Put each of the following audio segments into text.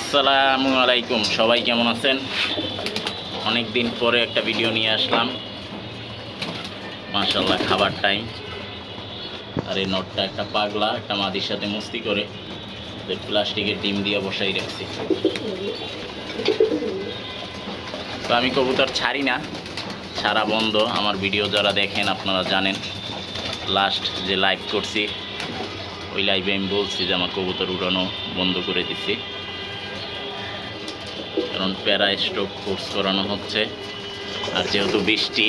আসসালামু আলাইকুম, সবাই কেমন আছেন? অনেক দিন পরে একটা ভিডিও নিয়ে আসলাম। মাশাআল্লাহ, খাবার টাইম। আর এই নটটা একটা পাগলা একটা মাদির সাথে মস্তি করে প্লাস্টিকের ডিম দিয়ে বসাই রাখছি। তো আমি কবুতর ছাড়ি না, ছাড়া বন্ধ। আমার ভিডিও যারা দেখেন আপনারা জানেন, লাস্ট যে লাইভ করছি ওই লাইভে আমি বলছি যে আমার কবুতর উড়ানো বন্ধ করে দিচ্ছি, কারণ প্যারা স্ট্রোক কোর্স করানো হচ্ছে। আর যেহেতু বৃষ্টি,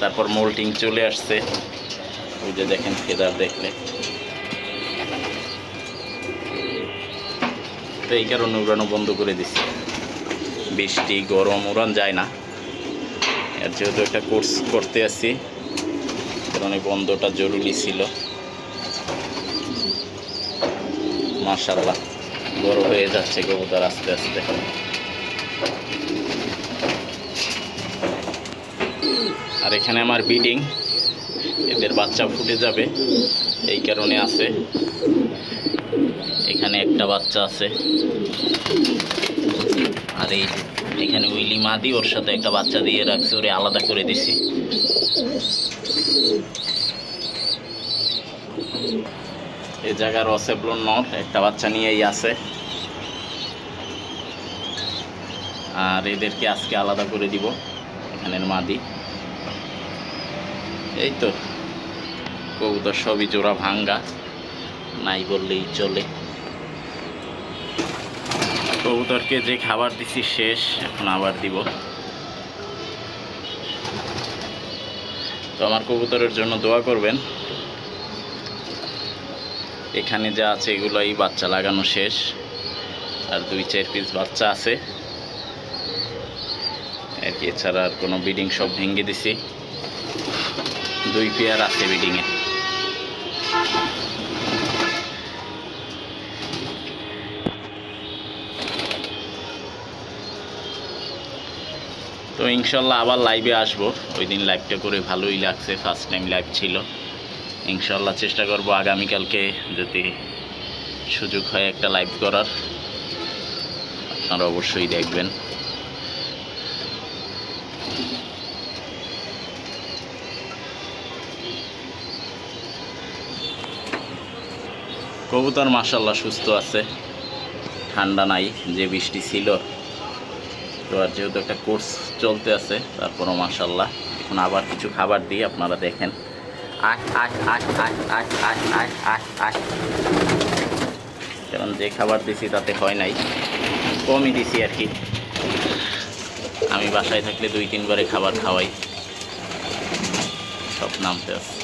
তারপর মোল্টিং চলে আসছে, ওই যে দেখেন ফেদার দেখলে, তো এই কারণে উড়ানো বন্ধ করে দিচ্ছি। বৃষ্টি গরম উড়ান যায় না, আর যেহেতু একটা কোর্স করতে আসছি কারণ এই বন্ধটা জরুরি ছিল। মাশাআল্লাহ, বড় হয়ে যাচ্ছে কবুতর আস্তে আস্তে। আর এখানে আমার ব্রিডিং, এদের বাচ্চা ফুটে যাবে এই কারণে আছে। এখানে একটা বাচ্চা আছে, আর এখানে উইলি মাদি, ওর সাথে একটা বাচ্চা দিয়ে রাখছে, ওরে আলাদা করে দিছি। এই জায়গার অসেবলন নট একটা বাচ্চা নিয়েই আছে, আর এদেরকে আজকে আলাদা করে দিব। এখানের মাদি, এই তো কবুতর সবই জোড়া ভাঙ্গা, নাই বললেই চলে। কবুতরকে যে খাবার দিছি শেষ, এখন আবার দিব। তো আমার কবুতরের জন্য দোয়া করবেন। এখানে যা আছে এগুলোই বাচ্চা লাগানো শেষ, আর 2-4 পিস বাচ্চা আছে আর কি, এছাড়া আর কোনো ব্রিডিং সব ভেঙে দিছি। 2 পেয়ার আছে ব্রিডিংয়ে। তো ইনশাল্লাহ আবার লাইভে আসবো। ওই দিন লাইভটা করে ভালোই লাগছে, ফার্স্ট টাইম লাইভ ছিল। ইনশাল্লাহ চেষ্টা করব আগামীকালকে যদি সুযোগ হয় একটা লাইভ করার, আপনারা অবশ্যই দেখবেন। কবুতর মাশাআল্লাহ সুস্থ আছে, ঠান্ডা নাই, যে বৃষ্টি ছিল। তো আর যেহেতু একটা কোর্স চলতে আছে, তারপরও মাশাআল্লাহ। এখন আবার কিছু খাবার দিই, আপনারা দেখেন। কারণ যে খাবার দিছি তাতে হয় নাই, কমই দিছি আর কি। আমি বাসায় থাকলে 2-3 বারে খাবার খাওয়াই, সব নামতে আছে।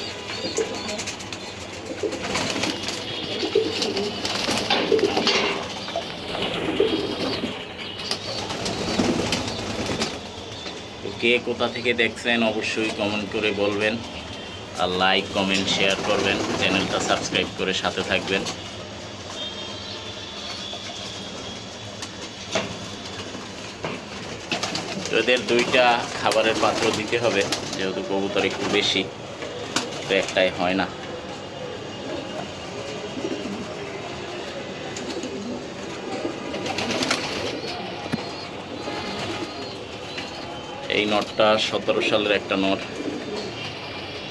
কে কোথা থেকে দেখছেন অবশ্যই কমেন্ট করে বলবেন, আর লাইক কমেন্ট শেয়ার করবেন, চ্যানেলটা সাবস্ক্রাইব করে সাথে থাকবেন। তো এদের 2টা খাবারের পাত্র দিতে হবে, যেহেতু কবুতর একটু বেশি, তো একটাই হয় না। এই নটটা 17 সালের একটা নট,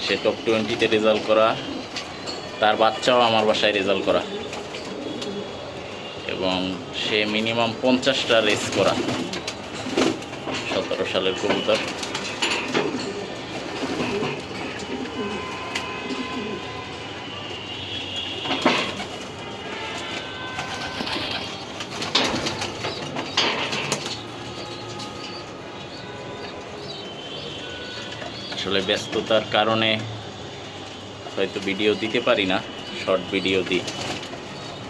সে টপ 20-তে রেজাল্ট করা, তার বাচ্চাও আমার বাসায় রেজাল্ট করা, এবং সে মিনিমাম 50টা রেস করা। 17 সালের কবুতর। আসলে ব্যস্ততার কারণে হয়তো ভিডিও দিতে পারি না, শর্ট ভিডিও দিই,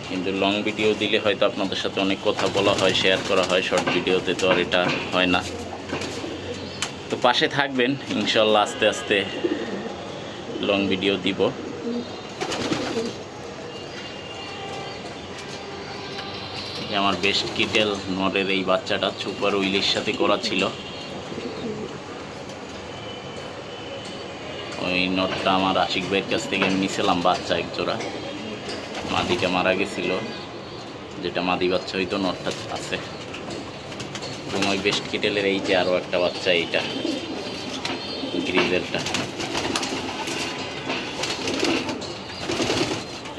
কিন্তু লং ভিডিও দিলে হয়তো আপনাদের সাথে অনেক কথা বলা হয়, শেয়ার করা হয়। শর্ট ভিডিওতে তো আর এটা হয় না। তো পাশে থাকবেন, ইনশাল্লাহ আস্তে আস্তে লং ভিডিও দিব। আমার বেস্ট কিটেল নরের এই বাচ্চাটা সুপার উইলের সাথে করা ছিল। ওই নটটা আমার আশিক ভাইয়ের কাছ থেকে নিয়েছিলাম বাচ্চা এক জোড়া, মাদিটা মারা গেছিল, যেটা মাদি বাচ্চা হইতো নটটা আছে। এবং ওই বেস্ট কিটেলের এই যে আরও একটা বাচ্চা, এইটা গ্রিজেলটা,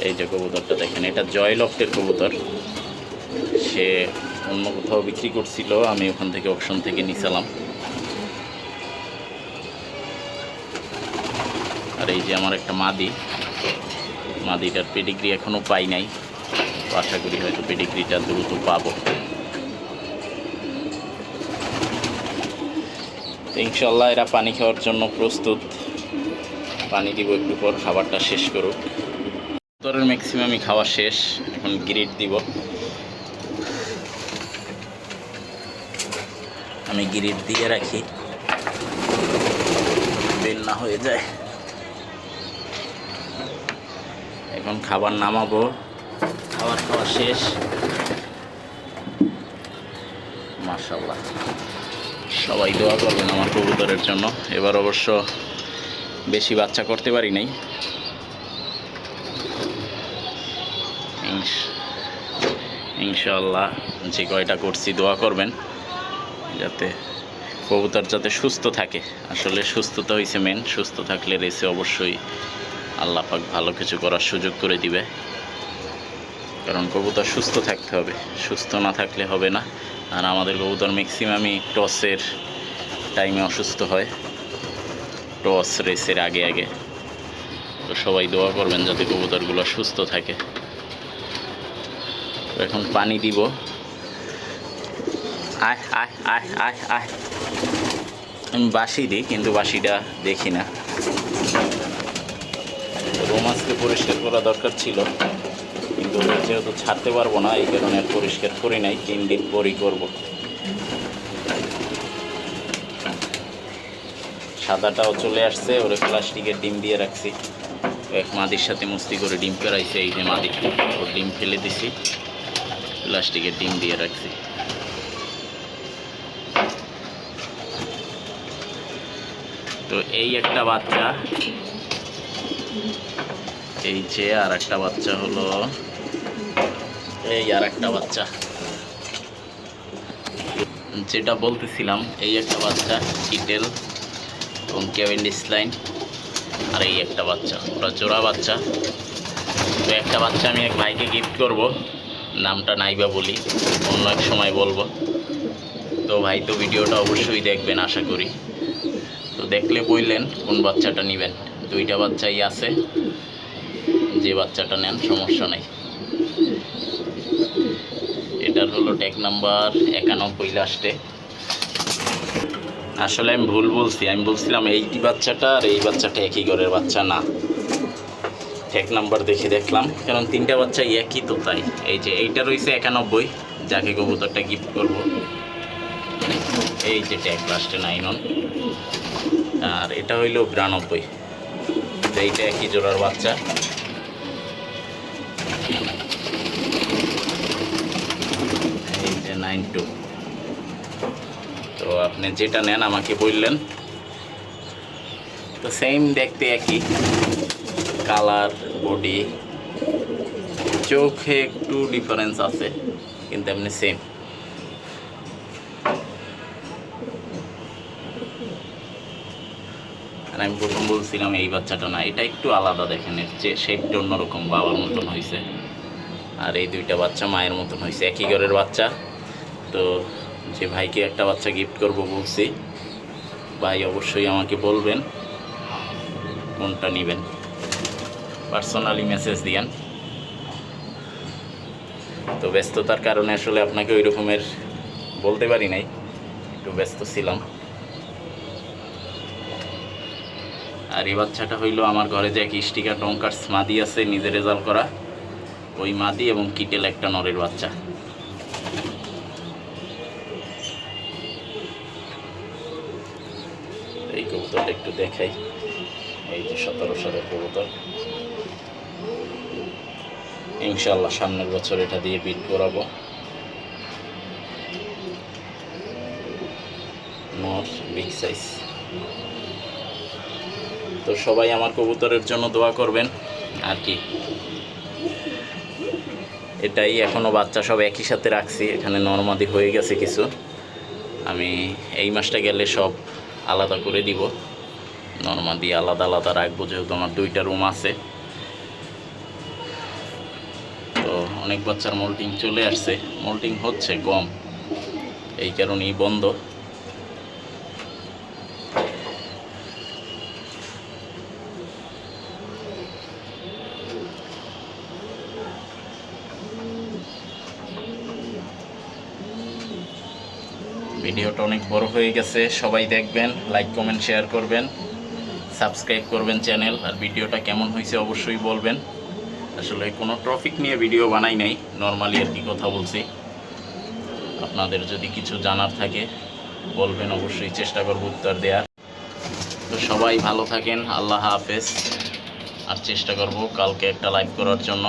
এই যে কবুতরটা দেখেন, এটা জয় লফটের কবুতর। সে অন্য কোথাও বিক্রি করছিল, আমি ওখান থেকে অপশন থেকে নিছিলাম। আর এই যে আমার একটা মাদিটার পেডিগ্রি এখনও পাই নাই, তো আশা করি হয়তো পেডিগ্রিটা দ্রুত পাবো। ইনশাল্লাহ এরা পানি খাওয়ার জন্য প্রস্তুত। পানি দিব একটু পর, খাবারটা শেষ করুক। কবুতরের ম্যাক্সিমামই খাওয়া শেষ, এখন গ্রিড দিব। আমি গ্রিড দিয়ে রাখি, বেল না হয়ে যায়। এখন খাবার নামাবো, খাবার খাওয়া শেষ। মাশাআল্লাহ, সবাই দোয়া করবেন আমার কবুতরের জন্য। এবার অবশ্য বেশি বাচ্চা করতে পারি নাই, ইনশাআল্লাহ যে কয়টা করছি দোয়া করবেন যাতে কবুতর যাতে সুস্থ থাকে। আসলে সুস্থতা হইছে মেন, সুস্থ থাকলে রেসে অবশ্যই আল্লাহ পাক ভালো কিছু করার সুযোগ করে দিবে। কারণ কবুতর সুস্থ থাকতে হবে, সুস্থ না থাকলে হবে না। আর আমাদের কবুতর ম্যাক্সিমামই টসের টাইমে অসুস্থ হয়, টস রেসের আগে আগে। তো সবাই দোয়া করবেন যাতে কবুতরগুলো সুস্থ থাকে। এখন পানি দিব। আয় আয় আয় আয় আয়, আমি বাসি দিই কিন্তু বাসিটা দেখি না। রোমাসকে পরিষ্কার করা দরকার ছিল, কিন্তু যেহেতু ছাড়তে পারবো না এই কারণে পরিষ্কার করি নাই, 3 দিন পরই করব। সাদাটাও চলে আসছে, ওরে প্লাস্টিকের ডিম দিয়ে রাখছি। এক মাদির সাথে মস্তি করে ডিম পেরাইছে, এই যে মাদি, ওর ডিম ফেলে দিছি, প্লাস্টিকের ডিম দিয়ে রাখছি। তো এই একটা বাচ্চা, এই যে আর একটা বাচ্চা হলো, এই আর একটা বাচ্চা যেটা বলতেছিলাম, এই একটা বাচ্চা কিটেল এবং ক্যাভেন্ডিশ লাইন, আর এই একটা বাচ্চা, ওরা জোড়া বাচ্চা। তো একটা বাচ্চা আমি এক ভাইকে গিফট করব, নামটা নাইবা বলি, অন্য এক সময় বলবো। তো ভাই তো ভিডিওটা অবশ্যই দেখবেন আশা করি। তো দেখলে বললেন কোন বাচ্চাটা নেবেন, 2টা বাচ্চাই আছে, যে বাচ্চাটা নেন সমস্যা নেই। এটার হলো ট্যাগ নাম্বার 91 লাস্টে। আসলে আমি ভুল বলছি, আমি বলছিলাম এই বাচ্চাটা আর এই বাচ্চাটা একই ঘরের বাচ্চা না। ট্যাগ নাম্বার দেখে দেখলাম, কারণ 3টা বাচ্চা একই, তো তাই। এই যে এইটা রয়েছে 91, যাকে কবুতরটা গিফট করব। এই যে ট্যাগ লাস্টে 9 আর এটা হইল 92। তো এইটা একই জোড়ার বাচ্চা। এই যে 92। তো আপনি যেটা নেন আমাকে বললেন। তো সেম দেখতে একই, কালার, বডি, চোখে একটু ডিফারেন্স আছে, কিন্তু এমনি সেম। আর আমি প্রথম বলছিলাম এই বাচ্চাটা না, এটা একটু আলাদা, দেখেন এর যে শেপটা অন্যরকম, বাবার মতন হয়েছে। আর এই 2টা বাচ্চা মায়ের মতন হয়েছে, একই ঘরের বাচ্চা। তো যে ভাইকে একটা বাচ্চা গিফট করব বলছি, ভাই অবশ্যই আমাকে বলবেন কোনটা নেবেন, পার্সোনালি মেসেজ দিয়েন। তো ব্যস্ততার কারণে আসলে আপনাকে ওই রকমের বলতে পারি নাই, একটু ব্যস্ত ছিলাম। আর এই বাচ্চাটা হইলো আমার ঘরে যে এক স্টিকার টঙ্কার্স মাদি আছে, নিজে রেজাল্ট করা, ওই মাদি এবং কিটেল একটা নরের বাচ্চা। এই কবুতরটা একটু দেখাই, এই যে 1700 কবুতর। ইনশাআল্লাহ সামনের বছর এটা দিয়ে বিট করাবো। নর বিগ সাইজ। তো সবাই আমার কবুতরের জন্য দোয়া করবেন আর কি। এটাই, এখনও বাচ্চা সব একই সাথে রাখছি। এখানে নরমাদি হয়ে গেছে কিছু, আমি এই মাসটা গেলে সব আলাদা করে দিব। নরমাদি আলাদা আলাদা রাখবো, যেহেতু আমার 2টা রুম আছে। তো অনেক বাচ্চার মোল্টিং চলে আসছে, মোল্টিং হচ্ছে কম, এই কারণেই বন্ধ। ভিডিওটা অনেক বড় হয়ে গেছে, সবাই দেখবেন, লাইক কমেন্ট শেয়ার করবেন, সাবস্ক্রাইব করবেন চ্যানেল। আর ভিডিওটা কেমন হয়েছে অবশ্যই বলবেন। আসলে কোনো টপিক নিয়ে ভিডিও বানাই নাই, নর্মালি আর কি কথা বলছি। আপনাদের যদি কিছু জানার থাকে বলবেন, অবশ্যই চেষ্টা করব উত্তর দেওয়ার। তো সবাই ভালো থাকেন, আল্লাহ হাফেজ। আর চেষ্টা করব কালকে একটা লাইভ করার জন্য।